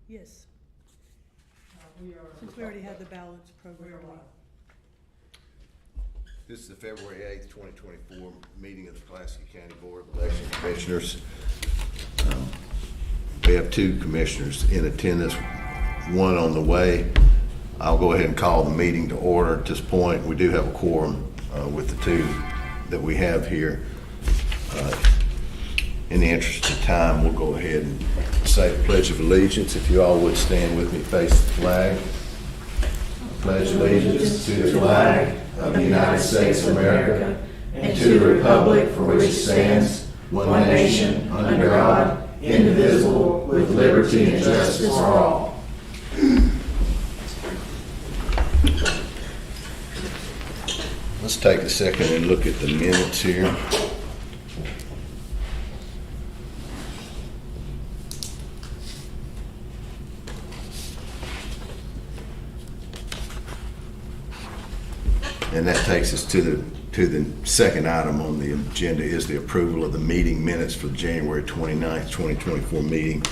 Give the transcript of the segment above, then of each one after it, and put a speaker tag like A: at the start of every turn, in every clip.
A: Yes,
B: We are.
A: since we already had the ballots programmed.
C: This is the February 8th, 2024 meeting of the Pulaski County Board of Election Commissioners. We have two commissioners in attendance, one on the way. I'll go ahead and call the meeting to order at this point. We do have a quorum with the two that we have here. In the interest of time, we'll go ahead and say the Pledge of Allegiance. If you all would stand with me, face the flag. I pledge allegiance to the flag of the United States of America and to the republic for which it stands, one nation, under God, indivisible, with liberty and justice for all. Let's take a second and look at the minutes here. And that takes us to the second item on the agenda, is the approval of the meeting minutes for the January 29th, 2024 meeting.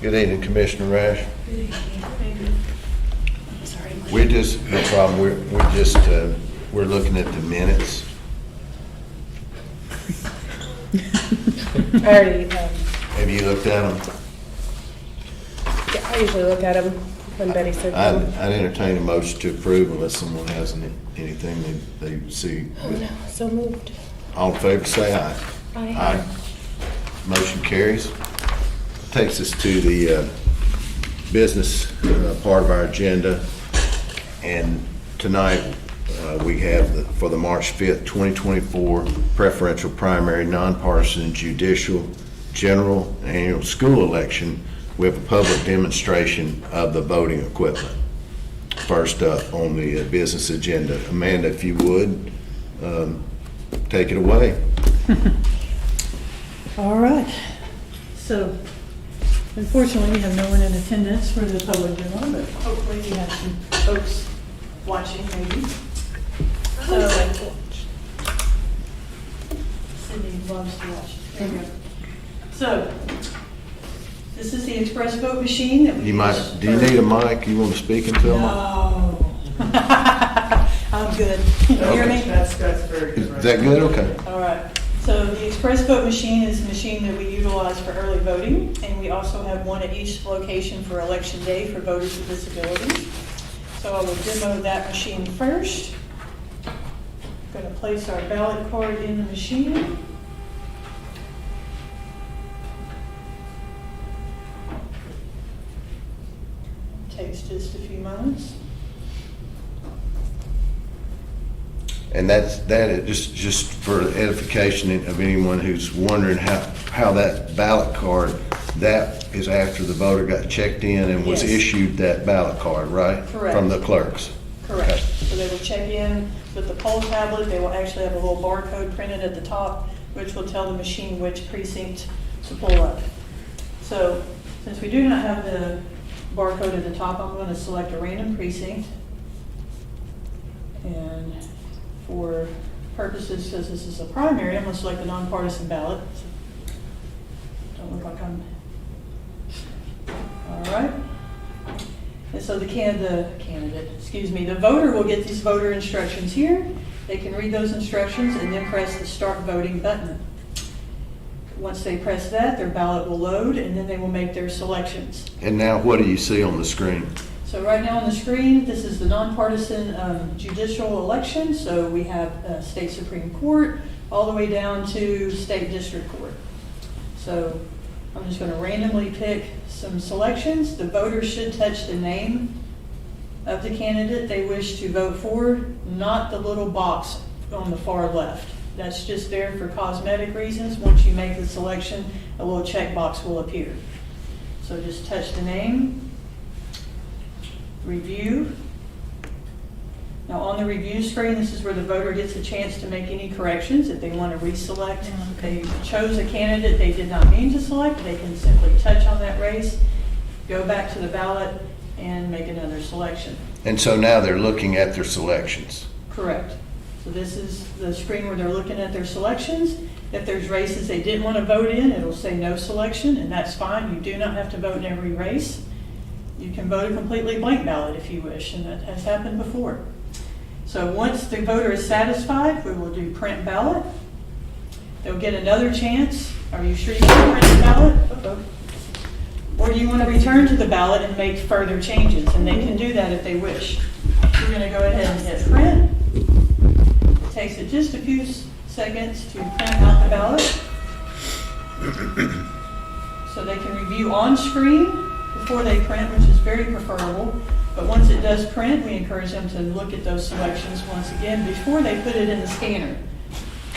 C: Good evening, Commissioner Rash. We're just, no problem, we're looking at the minutes.
D: I already,
C: Have you looked at them?
D: I usually look at them when Betty said them.
C: I'd entertain a motion to approve unless someone has anything they see.
D: Oh, no, so moved.
C: All in favor, say aye.
D: Aye.
C: Motion carries. Takes us to the business part of our agenda. And tonight, we have for the March 5th, 2024 preferential primary nonpartisan judicial general annual school election. We have a public demonstration of the voting equipment. First up on the business agenda. Amanda, if you would, take it away.
A: All right, so unfortunately, we have no one in attendance for the public demo, but hopefully we have some folks watching maybe. So, Cindy loves to watch. There you go. So, this is the express vote machine that we
C: You
A: use
C: might, do you
A: for-
C: need a mic? You want to speak into them?
A: No. I'm good. Can you hear me?
B: That's very good.
C: Is that good? Okay.
A: All right. So the express vote machine is a machine that we utilize for early voting, and we also have one at each location for election day for voters with disabilities. So I will demo that machine first. Going to place our ballot card in the machine. Takes just a few moments.
C: And that just for edification of anyone who's wondering how that ballot card, that is after the voter got checked in and was
A: Yes.
C: issued that ballot card, right?
A: Correct.
C: From the clerks.
A: Correct.
C: Okay.
A: So they will check in with the poll tablet. They will actually have a little barcode printed at the top, which will tell the machine which precinct to pull up. So since we do not have the barcode at the top, I'm going to select a random precinct. And for purposes, because this is a primary, I'm going to select the nonpartisan ballot. Don't look like I'm... All right. And so the voter will get these voter instructions here. They can read those instructions and then press the start voting button. Once they press that, their ballot will load and then they will make their selections.
C: And now what do you see on the screen?
A: So right now on the screen, this is the nonpartisan judicial election. So we have state Supreme Court all the way down to state district court. So I'm just going to randomly pick some selections. The voter should touch the name of the candidate they wish to vote for, not the little box on the far left. That's just there for cosmetic reasons. Once you make the selection, a little checkbox will appear. So just touch the name, review. Now on the review screen, this is where the voter gets a chance to make any corrections if they want to reselect. If they chose a candidate they did not mean to select, they can simply touch on that race, go back to the ballot, and make another selection.
C: And so now they're looking at their selections.
A: Correct. So this is the screen where they're looking at their selections. If there's races they didn't want to vote in, it'll say no selection, and that's fine. You do not have to vote in every race. You can vote a completely blank ballot if you wish, and that has happened before. So once the voter is satisfied, we will do print ballot. They'll get another chance. Are you sure you want to print the ballot? Uh-oh. Or do you want to return to the ballot and make further changes? And they can do that if they wish. We're going to go ahead and hit print. It takes it just a few seconds to print out the ballot. So they can review on screen before they print, which is very preferable. But once it does print, we encourage them to look at those selections once again before they put it in the scanner.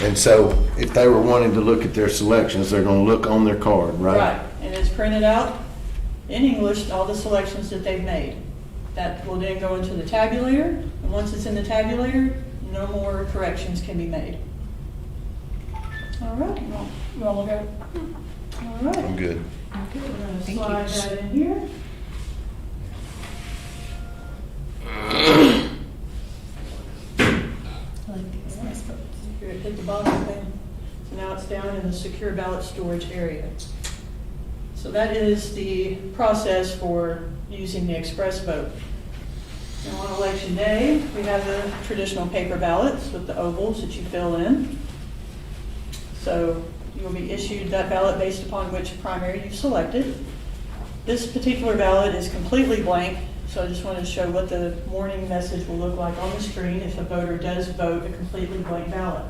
C: And so if they were wanting to look at their selections, they're going to look on their card, right?
A: Right, and it's printed out in English, all the selections that they've made. That will then go into the tabulator, and once it's in the tabulator, no more corrections can be made. All right,
D: You all okay?
A: all right.
C: I'm good.
A: We're going to
D: Thank
A: slide
D: you.
A: that in here. Here, hit the bottom thing. So now it's down in the secure ballot storage area. So that is the process for using the express vote. Now on election day, we have the traditional paper ballots with the ovals that you fill in. So you will be issued that ballot based upon which primary you've selected. This particular ballot is completely blank, so I just wanted to show what the warning message will look like on the screen if a voter does vote a completely blank ballot.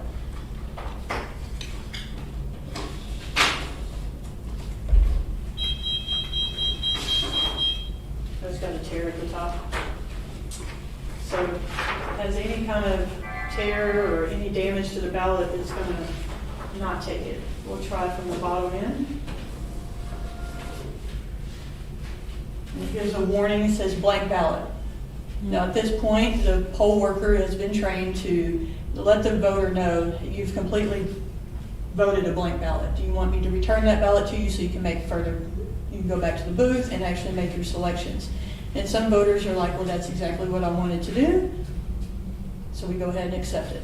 A: So it's got a tear at the top. So has any kind of tear or any damage to the ballot, it's going to not take it. We'll try from the bottom end. And it gives a warning, it says blank ballot. Now at this point, the poll worker has been trained to let the voter know that you've completely voted a blank ballot. Do you want me to return that ballot to you so you can make further, you can go back to the booth and actually make your selections? And some voters are like, well, that's exactly what I wanted to do. So we go ahead and accept it.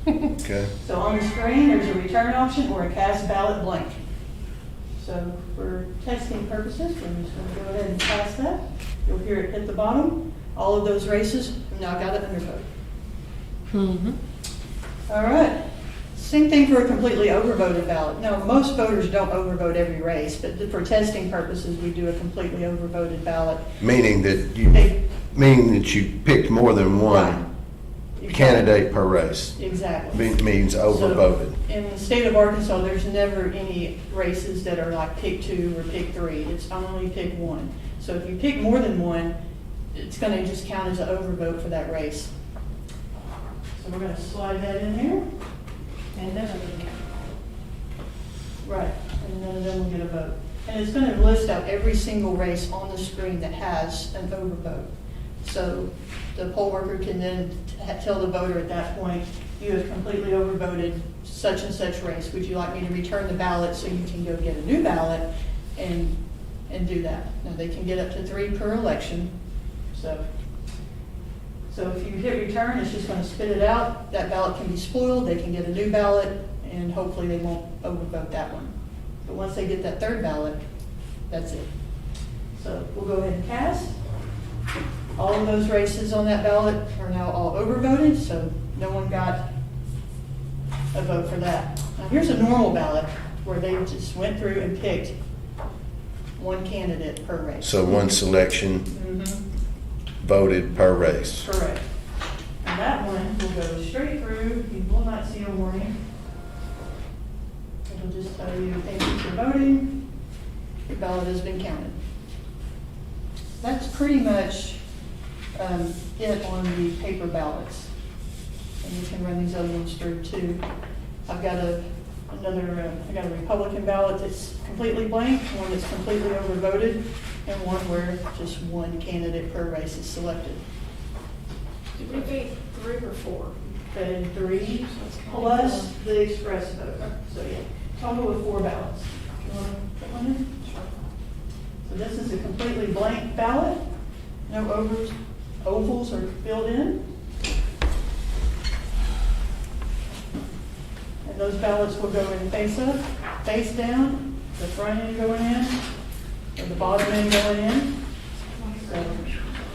C: Okay.
A: So on the screen, there's a return option or a cast ballot blank. So for testing purposes, we're just going to go ahead and pass that. You'll hear it hit the bottom. All of those races have now got it undervote.
D: Mm-hmm.
A: All right. Same thing for a completely overvoted ballot. Now, most voters don't overvote every race, but for testing purposes, we do a completely overvoted ballot.
C: Meaning that you picked more than one
A: Right.
C: candidate per race.
A: Exactly.
C: Means overvoted.
A: So, in the state of Arkansas, there's never any races that are like pick 2 or pick 3. It's only pick 1. So if you pick more than one, it's going to just count as an overvote for that race. So we're going to slide that in there.
D: And then I'm gonna count.
A: Right, and none of them will get a vote. And it's going to list out every single race on the screen that has an overvote. So the poll worker can then tell the voter at that point, you have completely overvoted such and such race. Would you like me to return the ballot so you can go get a new ballot and do that? Now they can get up to 3 per election. So if you hit return, it's just going to spit it out. That ballot can be spoiled. They can get a new ballot, and hopefully they won't overvote that one. But once they get that 3rd ballot, that's it. So we'll go ahead and cast. All of those races on that ballot are now all overvoted, so no one got a vote for that. Now here's a normal ballot where they just went through and picked one candidate per race.
C: So one selection
A: Mhm.
C: voted per race.
A: Correct. And that one will go straight through. You will not see a warning. It'll just tell you, thank you for voting. Your ballot has been counted. That's pretty much it on the paper ballots. And you can run these other ones through too. I've got I got a Republican ballot that's completely blank, one that's completely overvoted, and one where just one candidate per race is selected.
E: Did we beat 3 or 4?
A: And 3 plus the express vote. So yeah, total of 4 ballots. You want to put one in? Sure. So this is a completely blank ballot. No ovals are filled in. And those ballots will go in face up, face down, the front end going in, or the bottom end going in. So,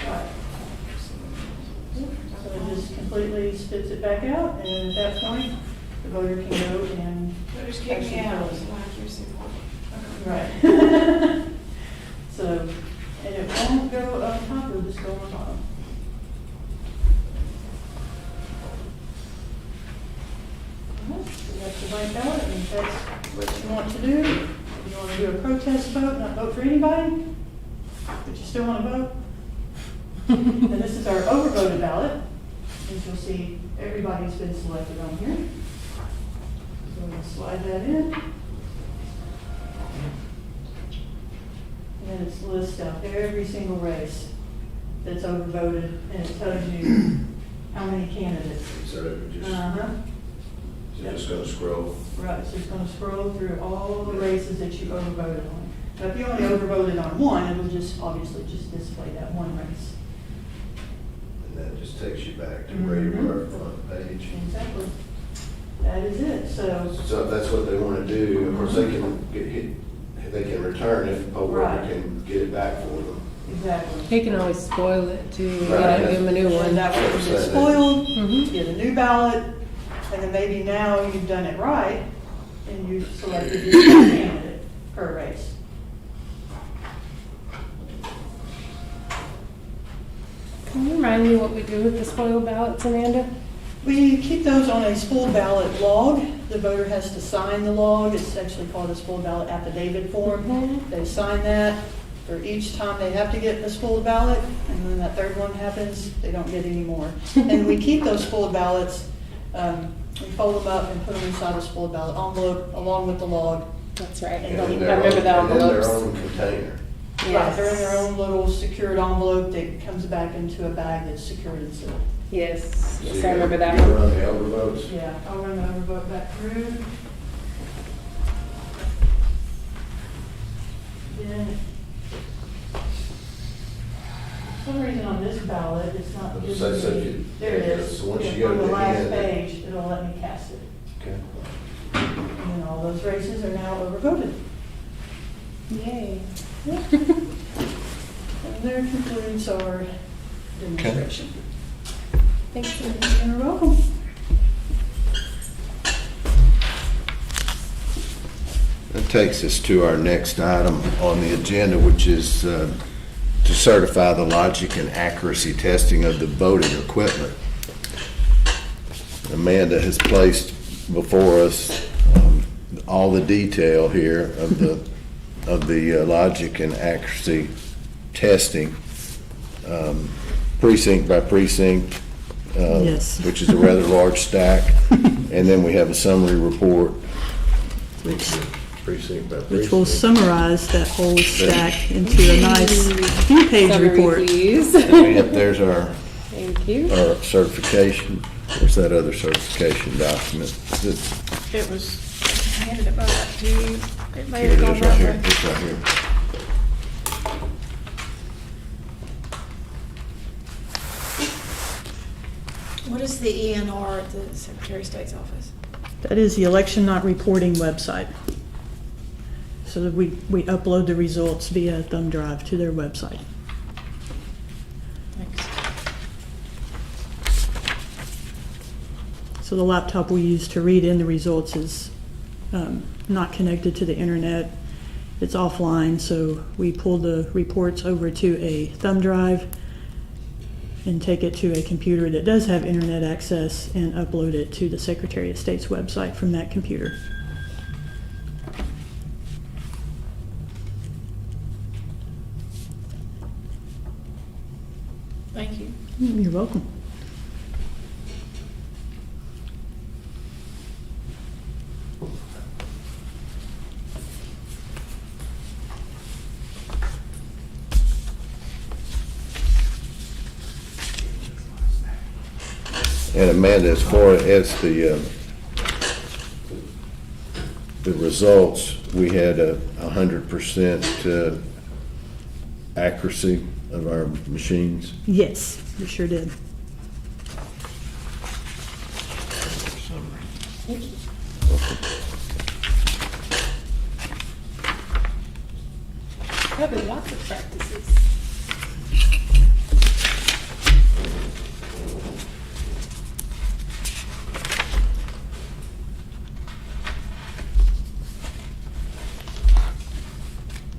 A: right. So it just completely spits it back out, and at that point, the voter can go and.
E: Just kick me out.
A: Right. So, and it won't go on top, it'll just go on bottom. So that's the blank ballot, and if that's what you want to do, if you want to do a protest vote, not vote for anybody, but you still want to vote. And this is our overvoted ballot, as you'll see, everybody's been selected on here. So we'll slide that in. And then it's lists out every single race that's overvoted, and it tells you how many candidates.
C: So it just,
A: Uh-huh.
C: you're just gonna scroll.
A: Right, so it's gonna scroll through all the races that you overvoted on. Now, if you only overvoted on one, it'll just obviously just display that one race.
C: And that just takes you back to where you were, front page.
A: Exactly. That is it, so.
C: So if that's what they wanna do, of course, they can they can return it, or we
A: Right.
C: can get it back for them.
A: Exactly.
D: He can always spoil it too. You
C: Right.
D: gotta give him a new
A: And
D: one.
A: that way it gets spoiled, you get a new ballot, and then maybe now you've done it right, and you've selected your candidate per race.
D: Can you remind me what we do with the spoiled ballots, Amanda?
A: We keep those on a spool ballot log. The voter has to sign the log. It's actually called a spool ballot affidavit form.
D: Mhm.
A: They sign that for each time they have to get a spooled ballot, and when that third one happens, they don't get any more. And we keep those spooled ballots, we fold them up and put them inside a spooled ballot envelope along with the log.
D: That's right.
A: And
D: I
A: in
D: remember the
C: And in their
D: envelopes.
C: own container.
A: Right, they're in their own little secured envelope that comes back into a bag that's secured and sealed.
D: Yes,
C: So
D: yes,
C: you
D: I remember that
C: you
D: one.
C: run the overvotes.
A: Yeah, I'll run the overvote back through. Then, for some reason on this ballot, it's not
C: It'll say
A: giving me,
C: subject.
A: there it is.
C: So once you
A: Yeah,
C: go
A: on
C: to
A: the
C: the
A: last
C: end.
A: page, it'll let me cast it.
C: Okay.
A: And then all those races are now overvoted.
D: Yay.
A: And there concludes our demonstration.
D: Thanks.
A: You're welcome.
C: That takes us to our next item on the agenda, which is to certify the logic and accuracy testing of the voting equipment. Amanda has placed before us all the detail here of the logic and accuracy testing, precinct by precinct.
A: Yes.
C: Which is a rather large stack. And then we have a summary report.
A: Which
C: Precinct by
A: which will
C: precinct.
A: summarize that whole stack into a nice few-page
D: Summary,
A: report.
D: please.
C: Yep, there's our
D: Thank you.
C: certification. Where's that other certification document?
E: It was handed it back to you. It may
C: Here it
E: have
C: is
E: gone
C: right here.
E: that way.
C: It's right here.
E: What is the ENR at the Secretary of State's office?
A: That is the election not reporting website. So that we upload the results via thumb drive to their website.
E: Thanks.
A: So the laptop we use to read in the results is not connected to the internet. It's offline, so we pull the reports over to a thumb drive and take it to a computer that does have internet access and upload it to the Secretary of State's website from that computer.
E: Thank you.
A: You're welcome.
C: And Amanda, as far as the results, we had 100% accuracy of our machines.
A: Yes, we sure did.
E: Probably lots of practices.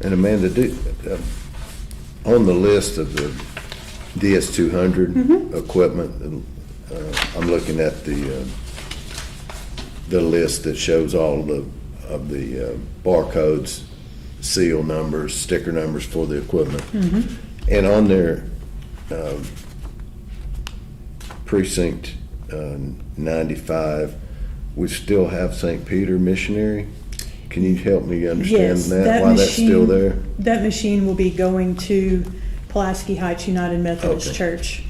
C: And Amanda, on the list of the DS200 equipment, I'm looking at the list that shows all of the barcodes, seal numbers, sticker numbers for the equipment. And on their precinct 95, we still have St. Peter Missionary. Can you help me understand
A: Yes,
C: that, why that's still there?
A: That machine will be going to Pulaski Heights United Methodist
C: Okay.
A: Church.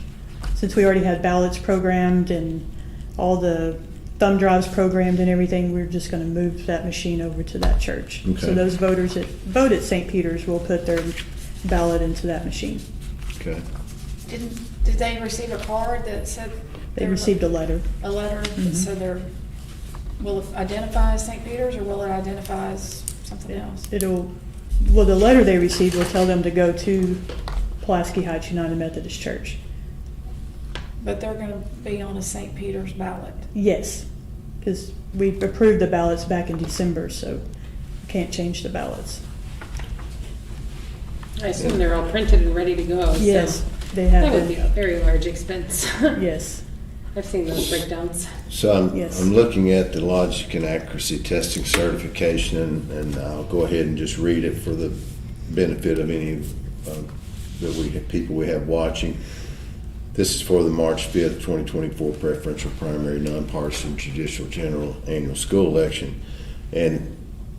A: Since we already had ballots programmed and all the thumb drives programmed and everything, we're just gonna move that machine over to that church.
C: Okay.
A: So those voters that vote at St. Peter's will put their ballot into that machine.
C: Okay.
E: Did they receive a card that said?
A: They received a letter.
E: A letter that said will it identify as St. Peter's or will it identify as something else?
A: Well, the letter they received will tell them to go to Pulaski Heights United Methodist Church.
E: But they're gonna be on a St. Peter's ballot.
A: Yes, because we approved the ballots back in December, so we can't change the ballots.
F: I assume they're all printed and ready to go. so
A: Yes, they have
F: That would be
A: been.
F: a very large expense.
A: Yes,
F: I've seen those breakdowns.
C: So
A: Yes.
C: I'm looking at the logic and accuracy testing certification, and I'll go ahead and just read it for the benefit of any people we have watching. This is for the March 5th, 2024 preferential primary nonpartisan judicial general annual school election. And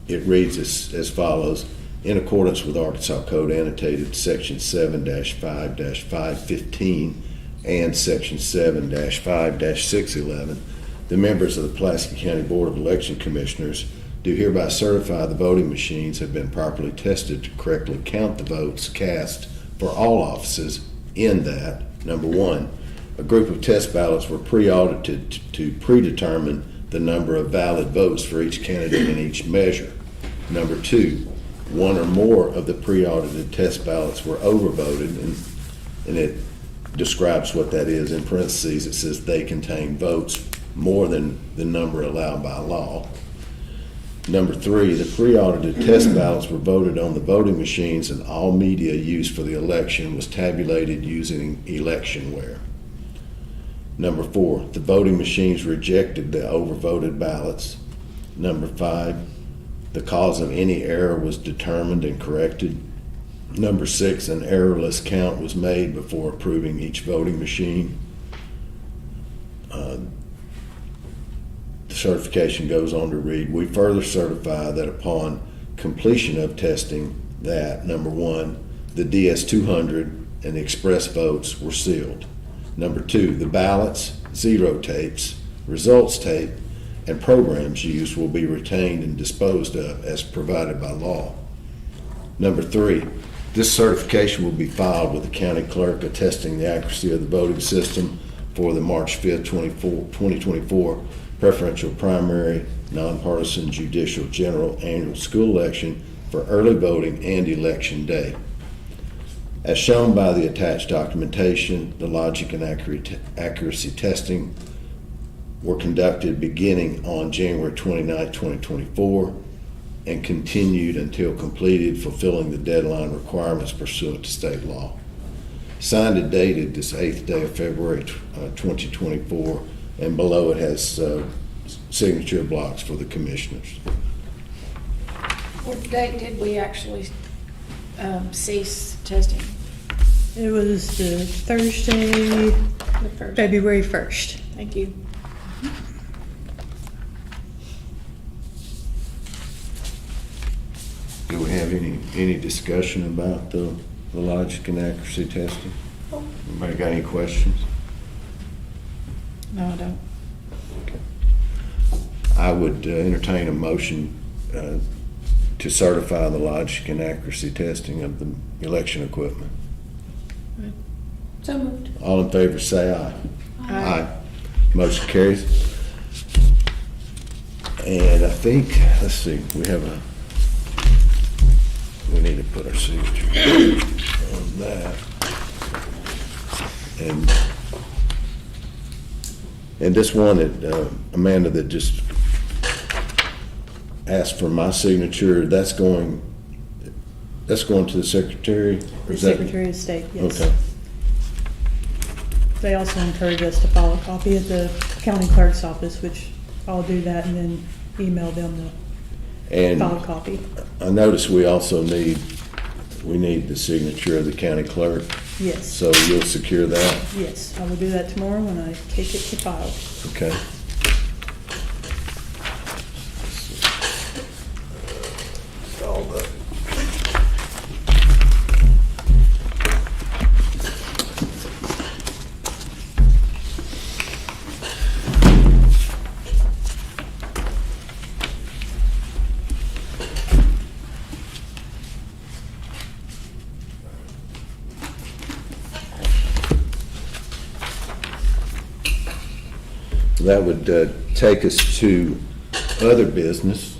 C: it reads as follows. In accordance with Arkansas Code annotated Section 7-5-515 and Section 7-5-611, the members of the Pulaski County Board of Election Commissioners do hereby certify the voting machines have been properly tested to correctly count the votes cast for all offices in that, number one, a group of test ballots were pre-audited to predetermine the number of valid votes for each candidate in each measure. Number two, one or more of the pre-audited test ballots were overvoted, and it describes what that is. In parentheses, it says they contain votes more than the number allowed by law. Number three, the pre-audited test ballots were voted on the voting machines, and all media used for the election was tabulated using electionware. Number four, the voting machines rejected the overvoted ballots. Number five, the cause of any error was determined and corrected. Number six, an errorless count was made before approving each voting machine. The certification goes on to read, we further certify that upon completion of testing that, number one, the DS200 and the express votes were sealed. Number two, the ballots, zero tapes, results tape, and programs used will be retained and disposed of as provided by law. Number three, this certification will be filed with the county clerk attesting the accuracy of the voting system for the March 5th, 2024 preferential primary nonpartisan judicial general annual school election for early voting and election day. As shown by the attached documentation, the logic and accuracy testing were conducted beginning on January 29, 2024, and continued until completed, fulfilling the deadline requirements pursuant to state law. Signed and dated this 8th day of February 2024, and below it has signature blocks for the commissioners.
E: What date did we actually cease testing?
A: it was the Thursday,
E: The first.
A: February 1st.
E: Thank you.
C: Do we have any discussion about the logic and accuracy testing? Anybody got any questions?
E: No, I don't.
C: I would entertain a motion to certify the logic and accuracy testing of the election equipment.
F: So moved.
C: All in favor, say aye. Aye. Motion carries. And I think, let's see, we need to put our signature on that. And this one that, Amanda, that just asked for my signature, that's going to the secretary? Or
A: The
C: is that-
A: Secretary of State, yes.
C: Okay.
A: They also encourage us to file a copy at the county clerk's office, which I'll do that and then email them the
C: And
A: file copy.
C: I notice we also need the signature of the county clerk,
A: Yes,
C: so you'll secure that,
A: yes, I will do that tomorrow when I take it to file.
C: okay? All the- That would take us to other business.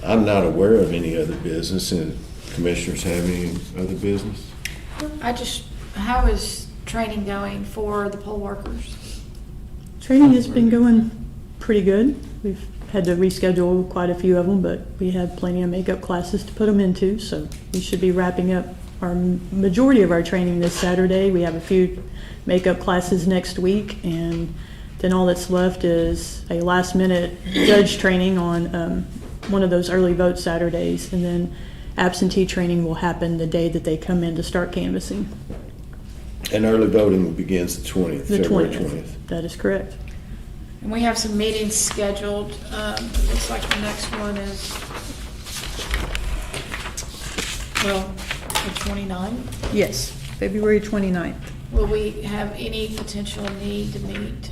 C: I'm not aware of any other business, and commissioners have any other business?
E: How is training going for the poll workers?
A: Training has been going pretty good. We've had to reschedule quite a few of them, but we have plenty of makeup classes to put them into, so we should be wrapping up our majority of our training this Saturday. We have a few makeup classes next week, and then all that's left is a last-minute judge training on one of those early vote Saturdays, and then absentee training will happen the day that they come in to start canvassing.
C: And early voting begins the 20th,
A: The
C: February
A: 20th.
C: 20th.
A: That is correct.
E: And we have some meetings scheduled. It looks like the next one is, well, the 29th.
A: Yes, February 29th.
E: Will we have any potential need to meet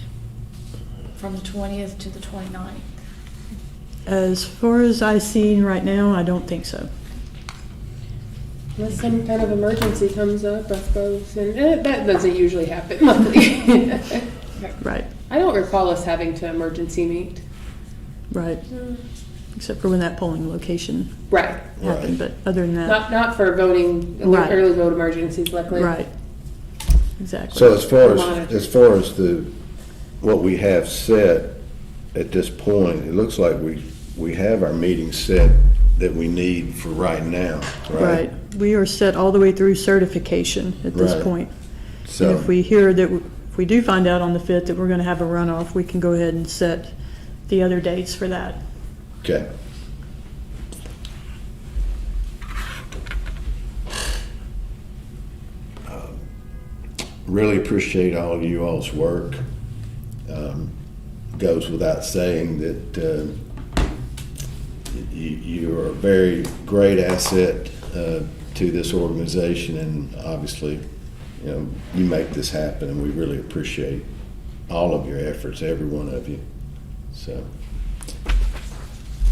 E: from the 20th to the 29th?
A: As far as I see right now, I don't think so.
F: Unless some kind of emergency comes up, I suppose, and that doesn't usually happen, luckily.
A: Right,
F: I don't recall us having to emergency meet.
A: right. Except for when that polling location
F: Right.
A: happened, but other than that,
F: Not for voting,
A: Right.
F: early vote emergencies, luckily.
A: right. Exactly.
C: So as far
F: Monitor.
C: as what we have set at this point, it looks like we have our meetings set that we need for right now, right?
A: Right. We are set all the way through certification at this
C: Right.
A: point.
C: So,
A: And if we hear that, if we do find out on the 5th that we're going to have a runoff, we can go ahead and set the other dates for that.
C: okay. Really appreciate all of you all's work. Goes without saying that you are a very great asset to this organization, and obviously, you make this happen, and we really appreciate all of your efforts, every one of you. So,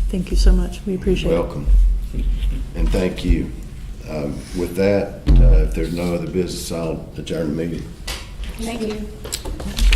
A: Thank you so much. We appreciate it.
C: welcome, and thank you. With that, if there's no other business, I'll adjourn the meeting.
E: Thank you.